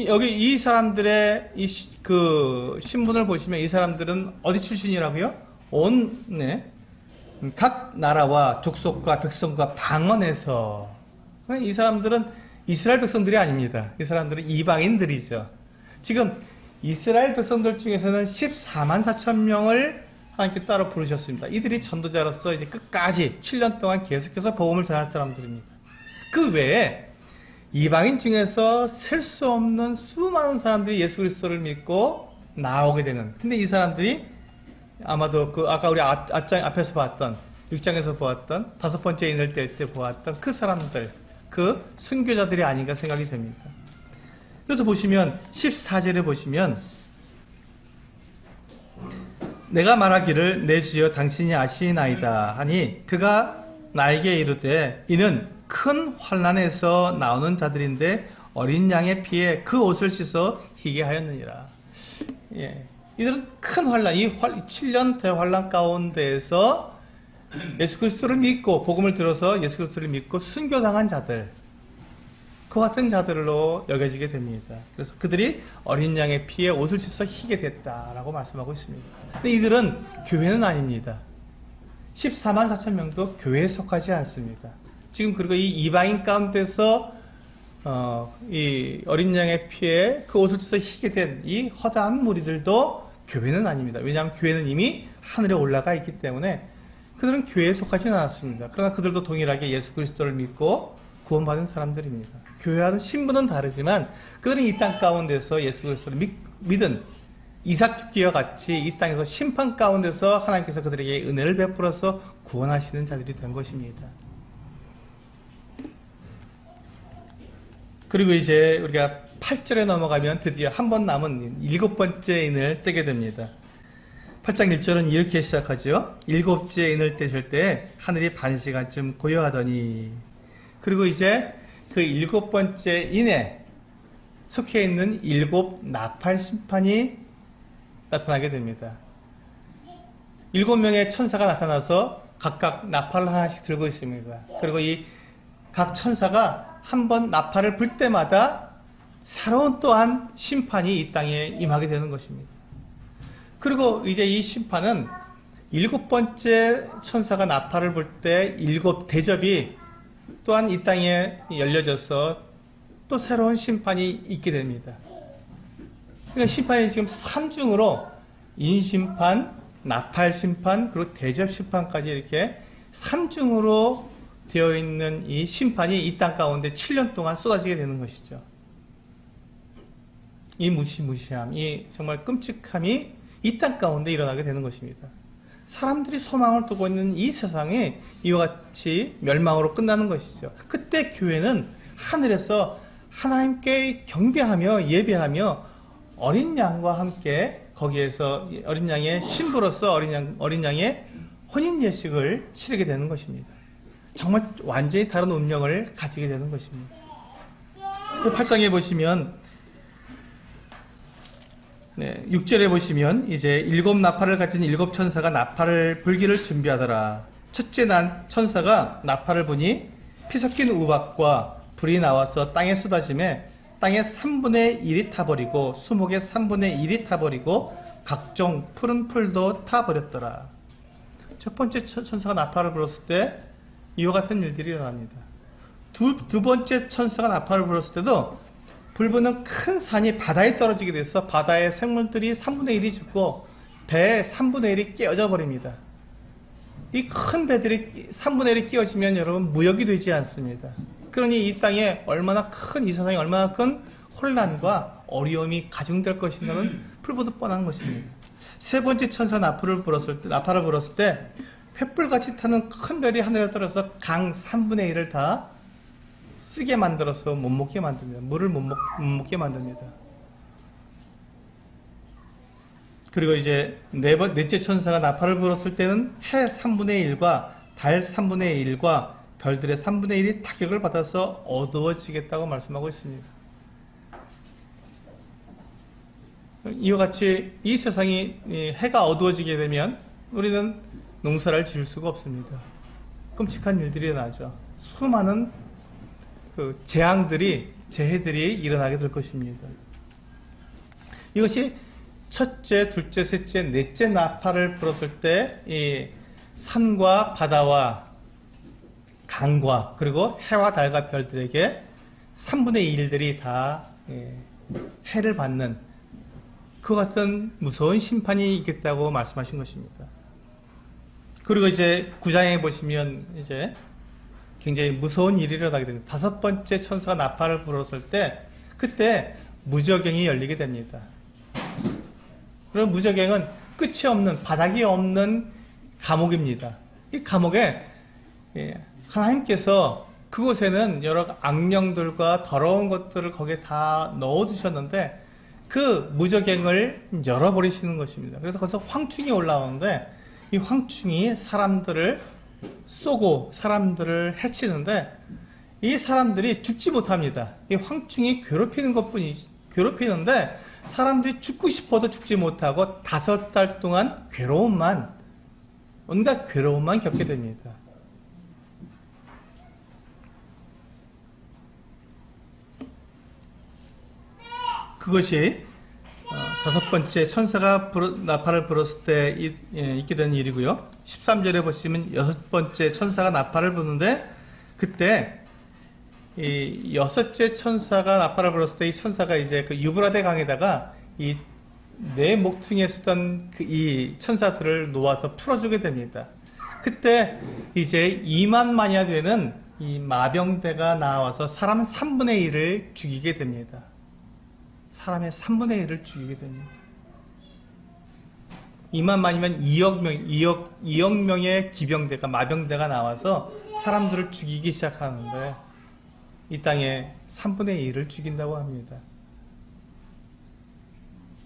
여기 이 사람들의 그 신분을 보시면 이 사람들은 어디 출신이라고요? 각 나라와 족속과 백성과 방언에서, 이 사람들은 이스라엘 백성들이 아닙니다. 이 사람들은 이방인들이죠. 지금 이스라엘 백성들 중에서는 14만 4천 명을 하나님께 따로 부르셨습니다. 이들이 전도자로서 이제 끝까지 7년 동안 계속해서 복음을 전할 사람들입니다. 그 외에 이방인 중에서 셀 수 없는 수많은 사람들이 예수 그리스도를 믿고 나오게 되는, 근데 이 사람들이 아마도 그 아까 우리 앞에서 봤던 6장에서 보았던 5번째 인을 뗄 때 보았던 그 사람들, 그 순교자들이 아닌가 생각이 됩니다. 그래서 보시면 14절에 보시면 내가 말하기를 내 주여 당신이 아시나이다 하니 그가 나에게 이르되 이는 큰 환난에서 나오는 자들인데 어린 양의 피에 그 옷을 씻어 희게 하였느니라. 이들은 큰 환난, 이 7년 대환란 가운데에서 예수 그리스도를 믿고 복음을 들어서 예수 그리스도를 믿고 순교당한 자들, 그 같은 자들로 여겨지게 됩니다. 그래서 그들이 어린 양의 피에 옷을 씻어 희게 됐다라고 말씀하고 있습니다. 근데 이들은 교회는 아닙니다. 14만 4천 명도 교회에 속하지 않습니다. 지금 그리고 이 이방인 가운데서 이 어린 양의 피에 그 옷을 씻어 희게 된 이 허다한 무리들도 교회는 아닙니다. 왜냐하면 교회는 이미 하늘에 올라가 있기 때문에 그들은 교회에 속하지는 않았습니다. 그러나 그들도 동일하게 예수 그리스도를 믿고 구원받은 사람들입니다. 교회와는 신분은 다르지만 그들은 이 땅 가운데서 예수 그리스도를 믿은 이삭 죽기와 같이 이 땅에서 심판 가운데서 하나님께서 그들에게 은혜를 베풀어서 구원하시는 자들이 된 것입니다. 그리고 이제 우리가 8절에 넘어가면 드디어 한 번 남은 7번째 인을 떼게 됩니다. 8장 1절은 이렇게 시작하죠. 7째 인을 떼실 때 하늘이 반 시간쯤 고요하더니, 그리고 이제 그 7번째 인에 속해 있는 7 나팔 심판이 나타나게 됩니다. 7명의 천사가 나타나서 각각 나팔을 하나씩 들고 있습니다. 그리고 이 각 천사가 한 번 나팔을 불 때마다 새로운 또한 심판이 이 땅에 임하게 되는 것입니다. 그리고 이제 이 심판은 7번째 천사가 나팔을 불 때 7 대접이 또한 이 땅에 열려져서 또 새로운 심판이 있게 됩니다. 그러니까 심판이 지금 3중으로 인심판, 나팔심판, 그리고 대접심판까지 이렇게 3중으로 되어 있는 이 심판이 이 땅 가운데 7년 동안 쏟아지게 되는 것이죠. 이 무시무시함, 이 정말 끔찍함이 이 땅 가운데 일어나게 되는 것입니다. 사람들이 소망을 두고 있는 이 세상이 이와 같이 멸망으로 끝나는 것이죠. 그때 교회는 하늘에서 하나님께 경배하며 예배하며 어린 양과 함께 거기에서 어린 양의 신부로서 어린 양의 혼인 예식을 치르게 되는 것입니다. 정말 완전히 다른 운명을 가지게 되는 것입니다. 8장에 보시면 6절에 보시면 이제 7 나팔을 가진 7 천사가 나팔을 불기를 준비하더라. 첫째 천사가 나팔을 부니 피 섞인 우박과 불이 나와서 땅에 쏟아짐에 땅의 3분의 1이 타버리고 수목의 3분의 1이 타버리고 각종 푸른 풀도 타버렸더라. 첫 번째 천사가 나팔을 불었을 때 이와 같은 일들이 일어납니다. 두 번째 천사가 나팔을 불었을 때도 불부는 큰 산이 바다에 떨어지게 돼서 바다의 생물들이 3분의 1이 죽고 배의 3분의 1이 깨어져 버립니다. 이 큰 배들이 3분의 1이 깨어지면 여러분 무역이 되지 않습니다. 그러니 이 땅에 얼마나 큰, 이 세상에 얼마나 큰 혼란과 어려움이 가중될 것인가는 불보듯 뻔한 것입니다. 세 번째 천사 나팔을 불었을 때 횃불같이 타는 큰 별이 하늘에 떨어져서 강 3분의 1을 다 쓰게 만들어서 못 먹게 만듭니다. 물을 못 먹게 만듭니다. 그리고 이제 넷째 천사가 나팔을 불었을 때는 해 3분의 1과 달 3분의 1과 별들의 3분의 1이 타격을 받아서 어두워지겠다고 말씀하고 있습니다. 이와 같이 이 세상이 해가 어두워지게 되면 우리는 농사를 지을 수가 없습니다. 끔찍한 일들이 일어나죠. 수많은 재해들이 일어나게 될 것입니다. 이것이 첫째, 둘째, 셋째, 넷째 나팔을 불었을 때 이 산과 바다와 강과 그리고 해와 달과 별들에게 3분의 1들이 다 해를 받는 그 같은 무서운 심판이 있겠다고 말씀하신 것입니다. 그리고 이제 9장에 보시면 이제 굉장히 무서운 일이 일어나게 됩니다. 다섯 번째 천사가 나팔을 불었을 때 그때 무저갱이 열리게 됩니다. 그럼 무저갱은 끝이 없는, 바닥이 없는 감옥입니다. 이 감옥에 하나님께서 그곳에는 여러 악령들과 더러운 것들을 거기에 다 넣어두셨는데 그 무저갱을 열어버리시는 것입니다. 그래서 거기서 황충이 올라오는데 이 황충이 사람들을 쏘고 사람들을 해치는데 이 사람들이 죽지 못합니다. 이 황충이 괴롭히는데 사람들이 죽고 싶어도 죽지 못하고 5달 동안 온갖 괴로움만 겪게 됩니다. 그것이 다섯 번째 천사가 나팔을 불었을 때 있게 되는 일이고요. 13절에 보시면 여섯 번째 천사가 나팔을 부는데 그때 이 여섯째 천사가 나팔을 불었을 때 이 천사가 이제 그 유브라데 강에다가 이 네 목퉁이에 있었던 이 천사들을 놓아서 풀어주게 됩니다. 그때 이제 2만만이나 되는 이 마병대가 나와서 사람 3분의 1을 죽이게 됩니다. 사람의 3분의 1을 죽이게 됩니다. 2만만이면 2억 명의 기병대가, 마병대가 나와서 사람들을 죽이기 시작하는데 이 땅에 3분의 1을 죽인다고 합니다.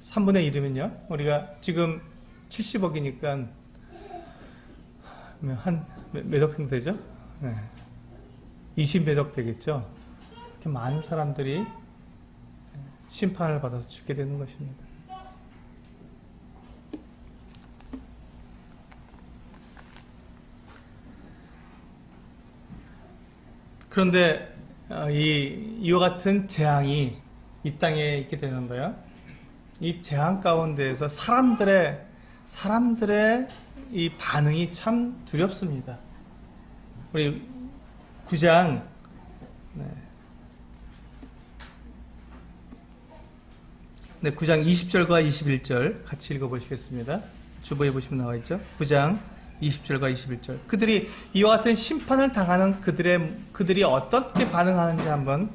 3분의 1이면요, 우리가 지금 70억이니까 한 몇 억 정도 되죠? 20몇 억 되겠죠? 이렇게 많은 사람들이 심판을 받아서 죽게 되는 것입니다. 그런데 이와 같은 재앙이 이 땅에 있게 되는데요. 이 재앙 가운데에서 사람들의 이 반응이 참 두렵습니다. 우리 9장 9장 20절과 21절 같이 읽어보시겠습니다. 주보에 보시면 나와 있죠. 9장 20절과 21절. 그들이 이와 같은 심판을 당하는 그들이 어떻게 반응하는지 한번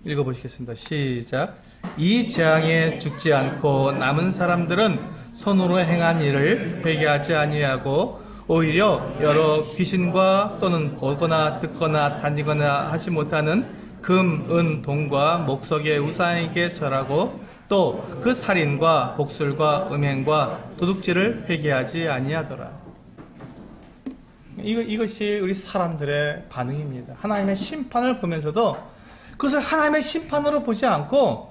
읽어보시겠습니다. 시작. 이 재앙에 죽지 않고 남은 사람들은 손으로 행한 일을 회개하지 아니하고 오히려 여러 귀신과 또는 보거나 듣거나 다니거나 하지 못하는 금, 은, 동과 목석의 우상에게 절하고 또 그 살인과 복술과 음행과 도둑질을 회개하지 아니하더라. 이것이 우리 사람들의 반응입니다. 하나님의 심판을 보면서도 그것을 하나님의 심판으로 보지 않고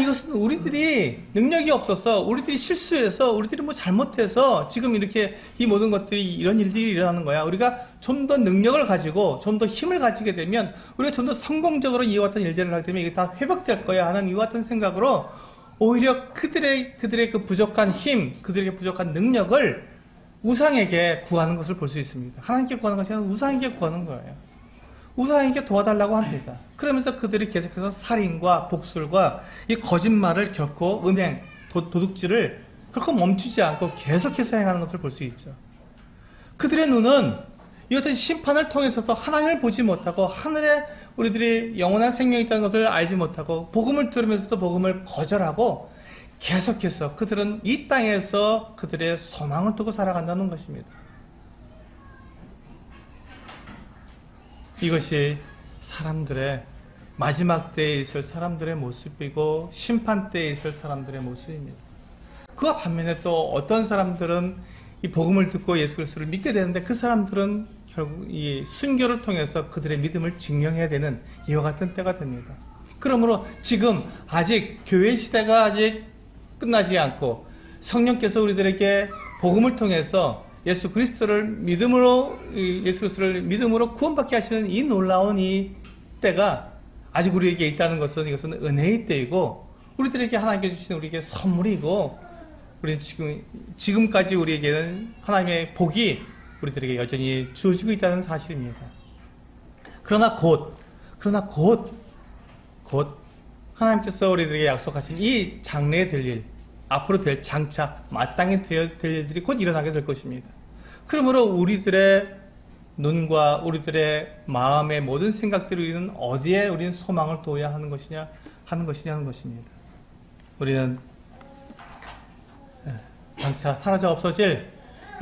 이것은 우리들이 능력이 없어서 우리들이 실수해서 우리들이 뭐 잘못해서 지금 이렇게 이 모든 것들이 이런 일들이 일어나는 거야. 우리가 좀 더 능력을 가지고 좀 더 힘을 가지게 되면 우리가 좀 더 성공적으로 이와 같은 일들을 하게 되면 이게 다 회복될 거야 하는 이와 같은 생각으로 오히려 그들의 그 부족한 힘, 그들에게 부족한 능력을 우상에게 구하는 것을 볼 수 있습니다. 하나님께 구하는 것이 아니라 우상에게 구하는 거예요. 우상에게 도와달라고 합니다. 그러면서 그들이 계속해서 살인과 복술과 이 거짓말을 결코 음행, 도둑질을 결코 멈추지 않고 계속해서 행하는 것을 볼 수 있죠. 그들의 눈은 이 같은 심판을 통해서도 하나님을 보지 못하고 하늘에 우리들이 영원한 생명이 있다는 것을 알지 못하고 복음을 들으면서도 복음을 거절하고 계속해서 그들은 이 땅에서 그들의 소망을 두고 살아간다는 것입니다. 이것이 사람들의 마지막 때에 있을 사람들의 모습이고 심판 때에 있을 사람들의 모습입니다. 그와 반면에 또 어떤 사람들은 이 복음을 듣고 예수 그리스도를 믿게 되는데 그 사람들은 결국 이 순교를 통해서 그들의 믿음을 증명해야 되는 이와 같은 때가 됩니다. 그러므로 지금 아직 교회 시대가 아직 끝나지 않고 성령께서 우리들에게 복음을 통해서 예수 그리스도를 믿음으로 구원받게 하시는 이 놀라운 이 때가 아직 우리에게 있다는 것은 이것은 은혜의 때이고 우리들에게 하나님께 주신 우리에게 선물이고 우리는 지금까지 우리에게는 하나님의 복이 우리들에게 여전히 주어지고 있다는 사실입니다. 그러나 곧 하나님께서 우리들에게 약속하신 이 장래에 될 일, 앞으로 될 장차 마땅히 될 일들이 곧 일어나게 될 것입니다. 그러므로 우리들의 눈과 우리들의 마음의 모든 생각들을 우리는 어디에 우리는 소망을 둬야 하는 것이냐는 것입니다. 우리는 장차 사라져 없어질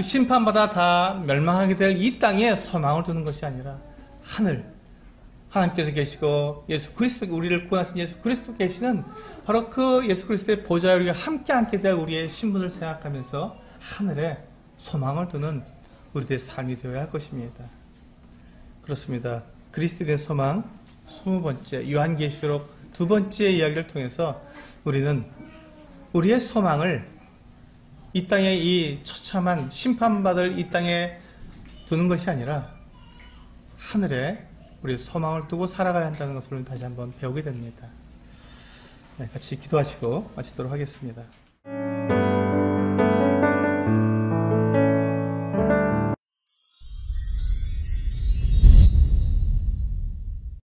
심판받아 다 멸망하게 될 이 땅에 소망을 두는 것이 아니라 하나님께서 계시고 예수 그리스도 우리를 구원하신 예수 그리스도 계시는 바로 그 예수 그리스도의 보좌에 우리가 함께 앉게 될 우리의 신분을 생각하면서 하늘에 소망을 두는 우리들의 삶이 되어야 할 것입니다. 그렇습니다. 그리스도에 대한 소망 20번째 요한계시록 2번째 이야기를 통해서 우리는 우리의 소망을 이 땅에 이 처참한 심판받을 이 땅에 두는 것이 아니라 하늘에 우리의 소망을 두고 살아가야 한다는 것을 다시 한번 배우게 됩니다. 같이 기도하시고 마치도록 하겠습니다.